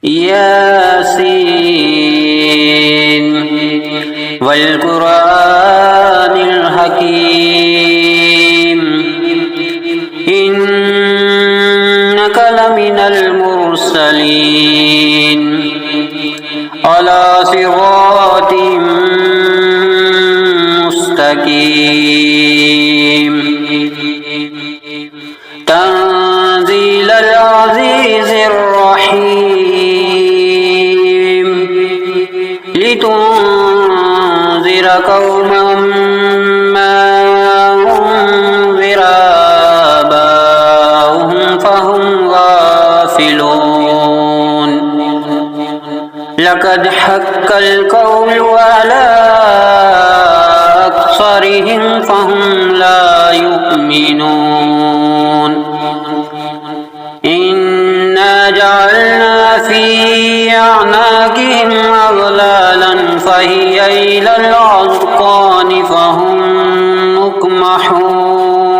ياسين والقرآن الحكيم إنك لمن المرسلين على صراط مستقيم تنزيل العزيز الرحيم لتنذر قوما ما أنذر آباؤهم فهم غافلون لقد حق القول على أكثرهم فهم لا يؤمنون إنا جعلنا في أعناقهم أغلالا فهي إلى الأذقان فهم مقمحون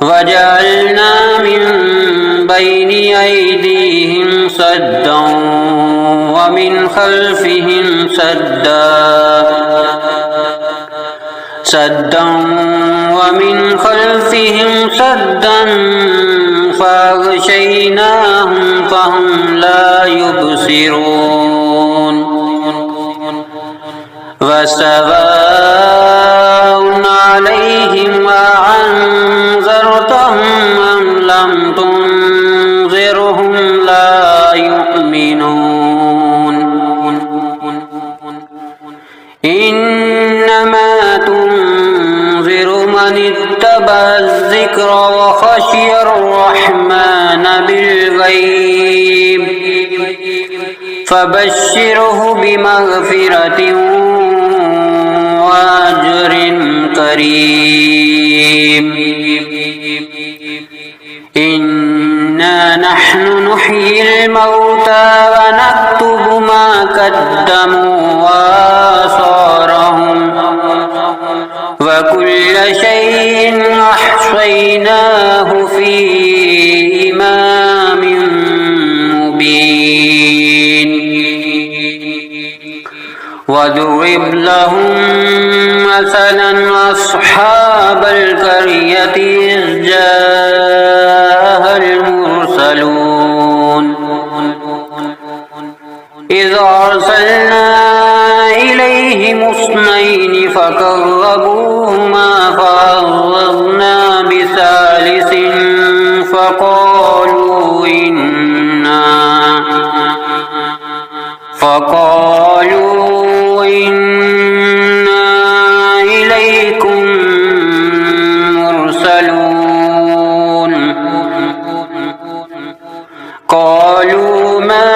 وجعلنا من بين أيديهم سدا ومن خلفهم سدا ومن خلفهم سدا فأغشيناهم فهم لا يبصرون وسواء عليهم أأنذرتهم أم لم تنذرهم لا يؤمنون إنما تنذر من اتبع الذكر وخشي الرحمن بالغيب فبشره بمغفرة وأجر كريم إنا نحن نحيي الموتى ونكتب ما قدموا وآثارهم وكل شيء أحصيناه في إمام مبين واضرب لهم مثلا أصحاب القرية إذ جاءها المرسلون إذ أرسلنا إليهم اثنين فكذبوهما فعززنا بثالث فقالوا إنا إليكم مرسلون قالوا ما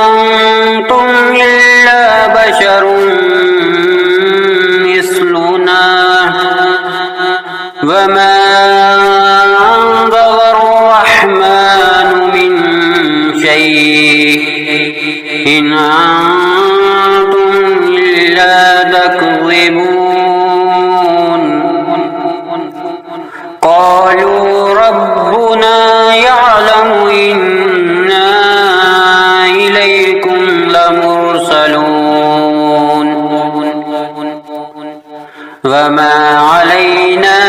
أنتم إلا بشر مثلنا وما أنزل الرحمن من شيء إن أنتم إلا تكذبون قالوا ربنا يعلم إنا إليكم لمرسلون وما علينا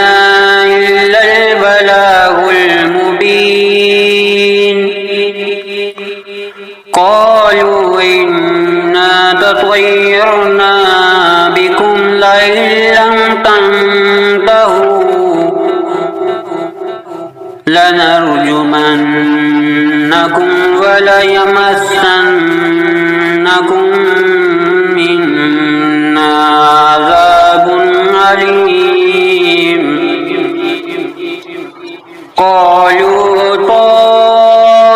إلا البلاغ المبين قالوا إنا تطيرنا بكم لئن لم تنتهوا لنرجمنكم وليمسنكم منا عذاب أليم قالوا طائركم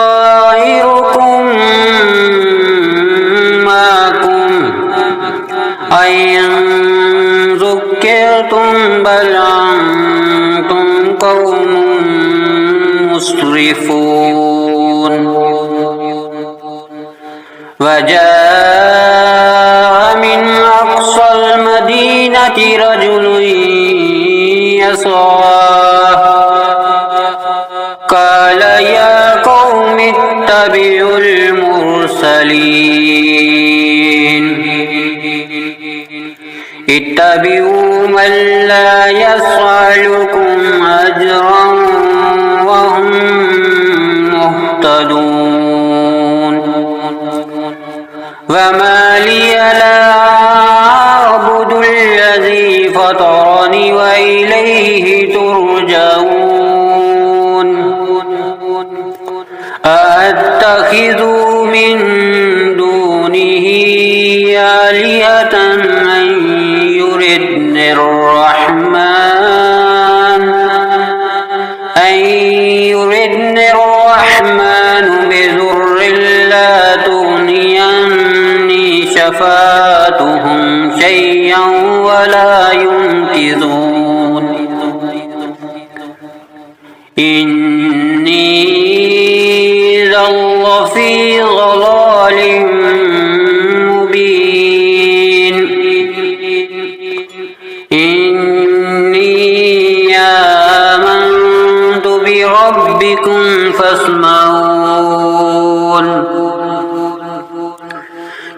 معكم أئن ذكرتم بل أنتم قوم مسرفون وجاء من أقصى المدينة رجل يسعى قال يا قوم يتبع المرسلين اتبعوا من لا يسألكم أجرا وهم مهتدون وما لي لا أعبد الذي فطرني وإليه ترجعون أأتخذ من دونه آلهة أن يردني الرحمن بضر لا تغني عني شفاعتهم شيئا ولا ينقذون إني إذا لفي ضلال مبين إني آمنت بربكم فاسمعون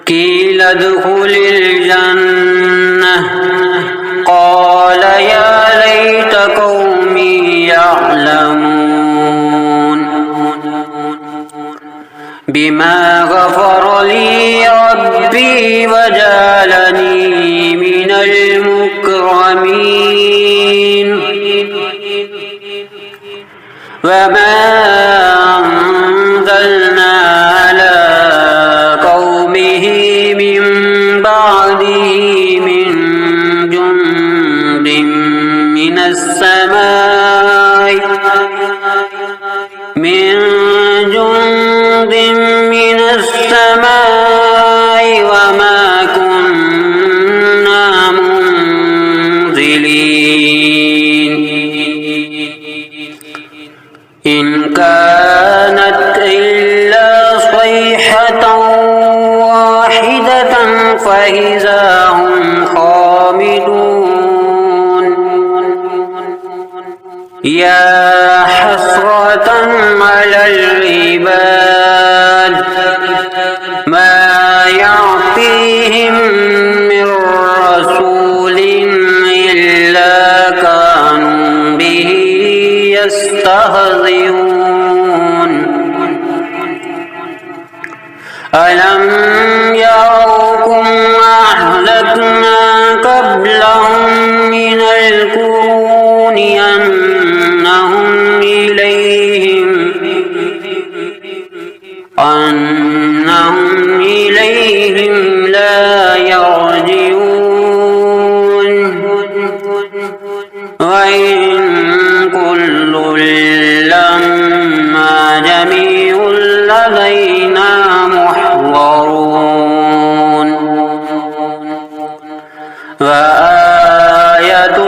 قيل ادخل الجنة قال يا ليت قومي يعلمون بما غفر لي ربي وجعلني من المكرمين وما أنزلنا على قومه من بعده من جند من السماء وما كنا منزلين إن كانت إلا صيحة واحدة فإذا هم خامدون يا حسرة على العباد ما يعطيهم من رسول إلا كانوا به يستهزئون ألم يروا أهلكنا قبلهم من القرون أنهم إليهم لا يرجعون وإن كل لما جميع لدينا محضرون وآية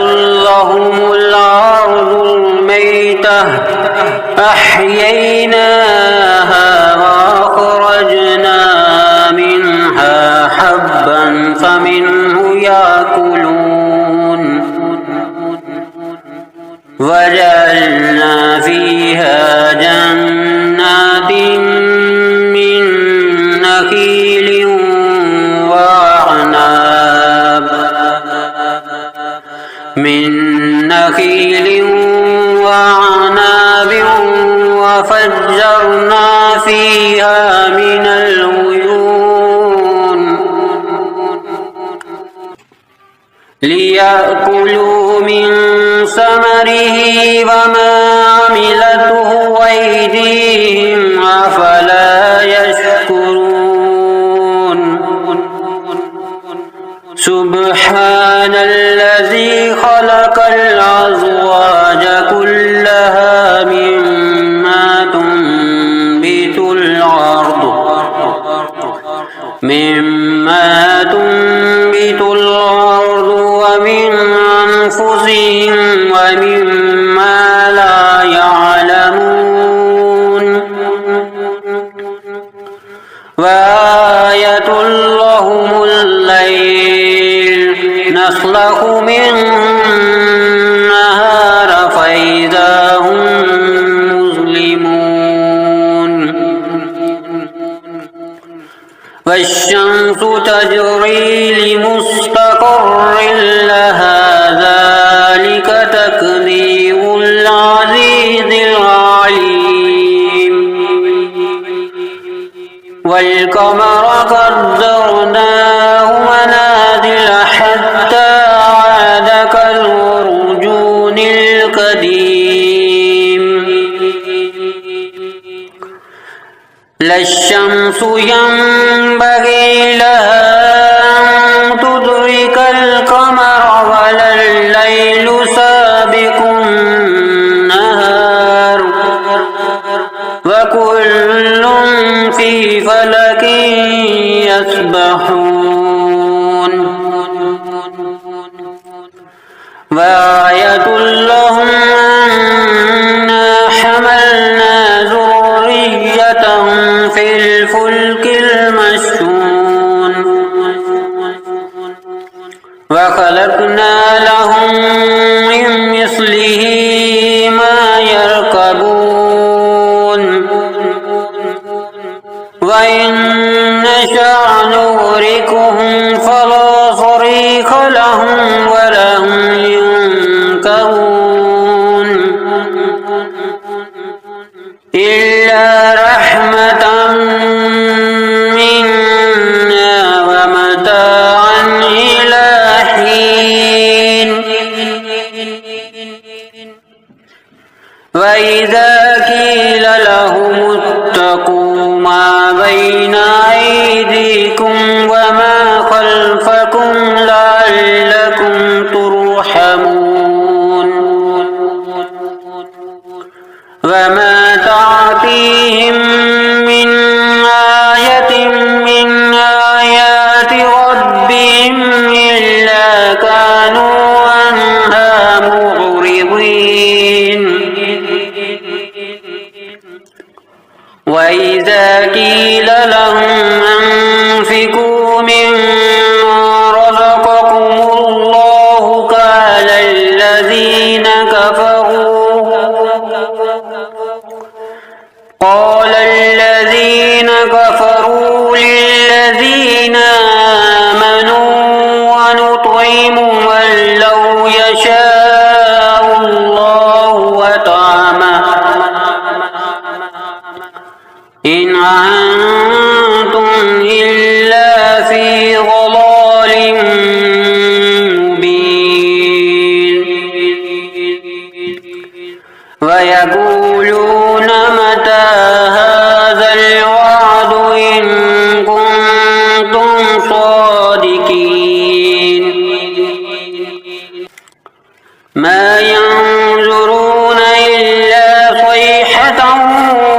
لهم الأرض الميتة أحييناها وأخرجنا منها حبا فمنه يأكلون وجعلنا فيها جنات من نخيل وعناب وفجرنا فيها من العيون ليأكلوا من ثمره وما عملته أيديهم أفلا يشكرون سبحان الذي خلق الأزواج كلها مما تنبت الأرض ومن أنفسهم ومما لا يعلمون وآية لهم الليل نسلخ منه النهار فإذا هم مظلمون والشمس تجري لمستقر لها ذلك تقدير العزيز العليم والقمر قدرناه منازل حتى عاد كالعرجون القديم لا الشمس ينبغي لها أن تدرك القمر ولا الليل سابق النهار وكل في فلك يسبحون وآية لهم أنا حملنا ذريتهم في الفلك المشحون وخلقنا لهم من مثله ما يركبون وإن نشأ نغرقهم فلا صريخ لهم ولا هم ينكرون إلا رحمة منا ومتاعا إلى حين وإذا قيل لهم اتقوا ما بين أيديكم وما خلفكم لعلكم ترحمون وما تعطيهم من آية من آيات ربهم إلا كانوا عنها معرضين وإذا قيل لهم أنفقوا مما رزقكم الله قال الذين كفروا للذين آمنوا ونطعم من لو يشاء الله وطعمه إن أنتم إلا في ضلال مبين ويقولون متى هذا الوعد إن كنتم صادقين ما ينظرون إلا صيحة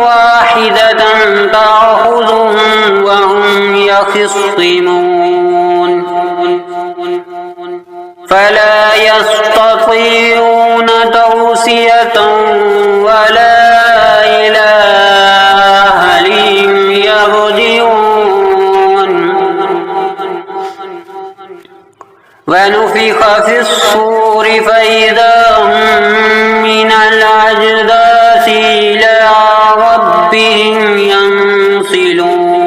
واحدة تأخذهم وهم يخصمون فلا يستطيعون توصية ولا إلى أهلهم يرجعون ونفخ في الصور فإذا هم من الأجداث إلى ربهم ينسلون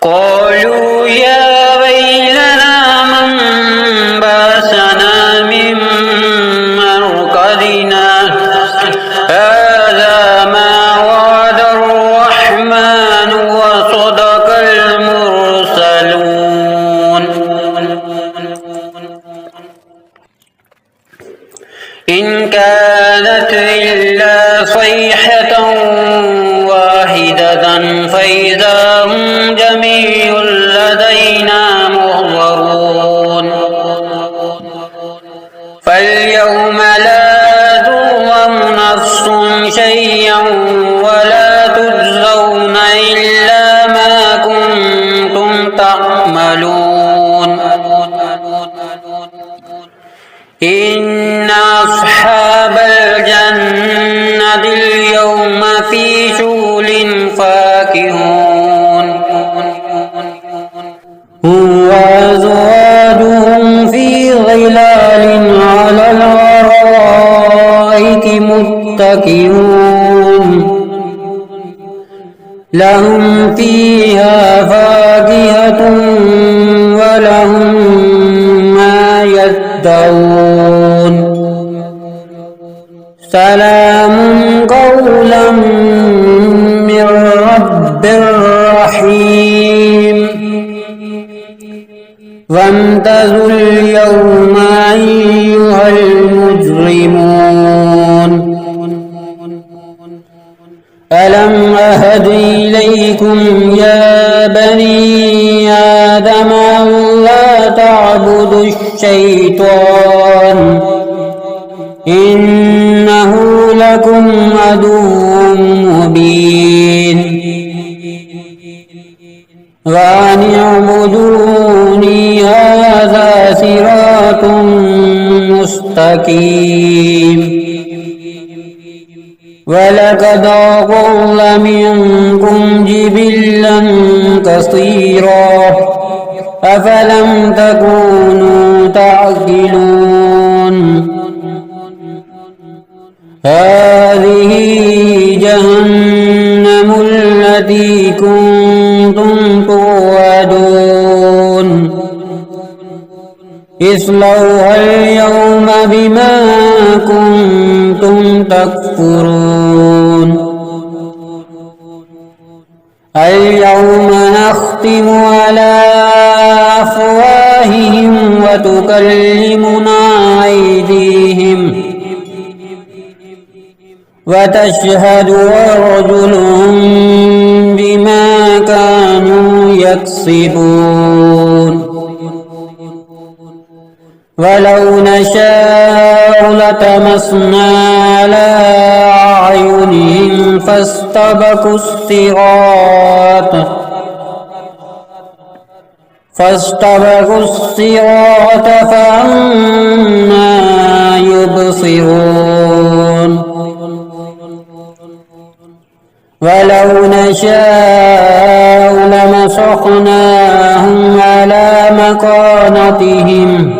قالوا يا ويلنا من بعثنا من مرقدنا هذا ما وعد الرحمن وصدق المرسلون إن كانت إلا صيحة واحدة فإذا هم جميع لدينا محضرون فاليوم لا تظلم نفس شيئا ولا تجزون إلا ما كنتم تعملون إن أصحاب الجنة اليوم في شغل فاكهون وأزواجهم في ظلال على الأرائك متكئون لهم فيها فاكهة ولهم ما يدعون سلام قولا من رب رحيم وامتازوا اليوم أيها المجرمون ألم أهد إليكم يا بني آدم ألا تعبدوا الشيطان إنه لكم عدو مبين وأن اعبدوني هذا صراط مستقيم ولقد أضل منكم جبلا كثيرا أفلم تكونوا تعقلون هذه جهنم التي كنتم توعدون اصلوها اليوم بما كنتم تكفرون اليوم نختم على أفواههم وتكلمنا أيديهم وتشهد أرجلهم بما كانوا يكسبون ولو نشاء لطمسنا على أعينهم فاستبقوا الصراط فأنى يبصرون ولو نشاء لمسخناهم على مكانتهم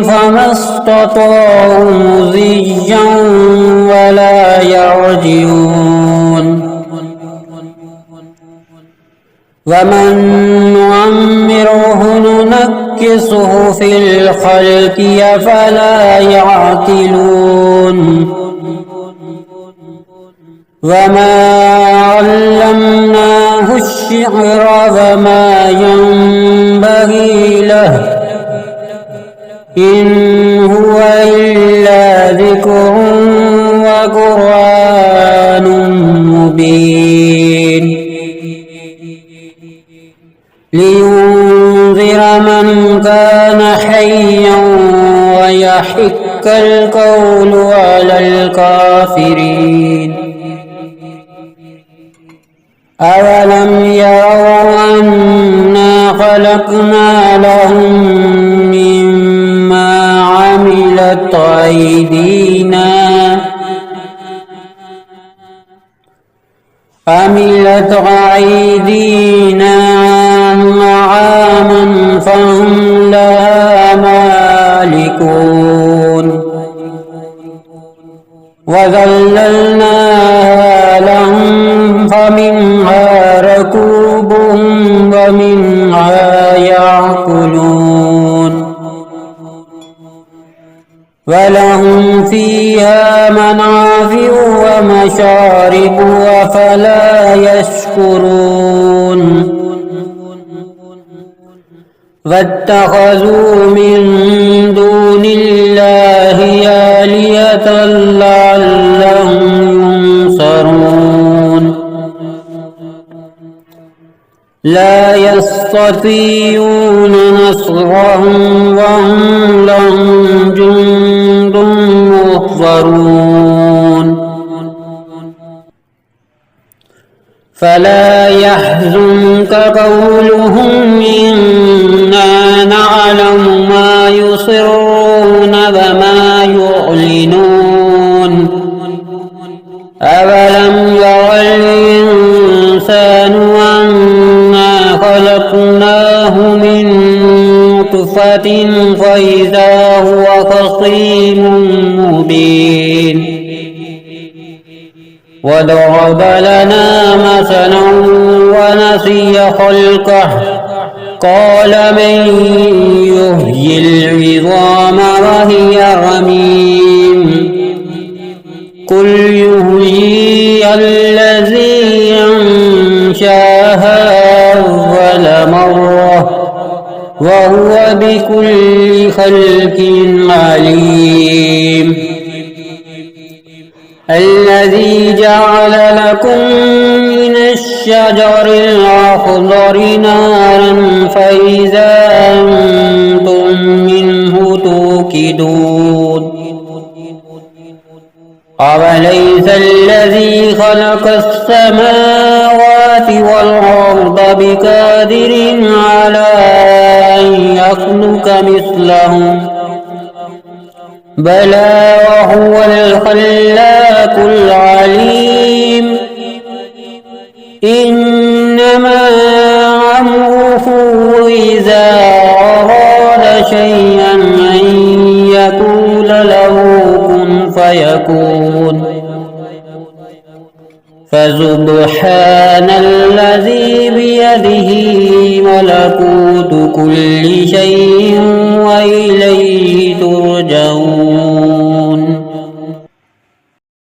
فما استطاعوا مضيا ولا يرجعون ومن نعمره ننكسه في الخلق أفلا يعقلون وما علمناه الشعر وما ينبغي له إن هو إلا ذكر وقرآن مبين لينذر من كان حيا ويحق القول على الكافرين أولم يروا أنا خلقنا لهم مما عملت أيدينا أنعاما فهم لها مالكون وذللناها لهم فمنها ركوبهم ومنها يأكلون ولهم فيها منافع ومشارب أفلا يشكرون واتخذوا من دون الله آلهة لعلهم ينصرون لا يستطيعون نصرهم وهم لهم جند محضرون فلا يحزنك قولهم إنا نعلم ما يسرون وما يعلنون أولم ير الإنسان أنا خلقناه من نطفة فإذا هو خصيم مبين وضرب لنا مثلا ونسي خلقه قال من يحيي العظام وهي رميم قل يحييها الذي أنشاها أول مرة وهو بكل خلق عليم الذي جعل لكم من الشجر الأخضر نارا فإذا أنتم منه توقدون أوليس الذي خلق السماوات والأرض بقادر على أن يخلق مثلهم بلى وهو الخلاق العليم إنما أمره إذا أراد شيئا أن يقول له كن فيكون فسبحان الذي بيده ملكوت كل شيء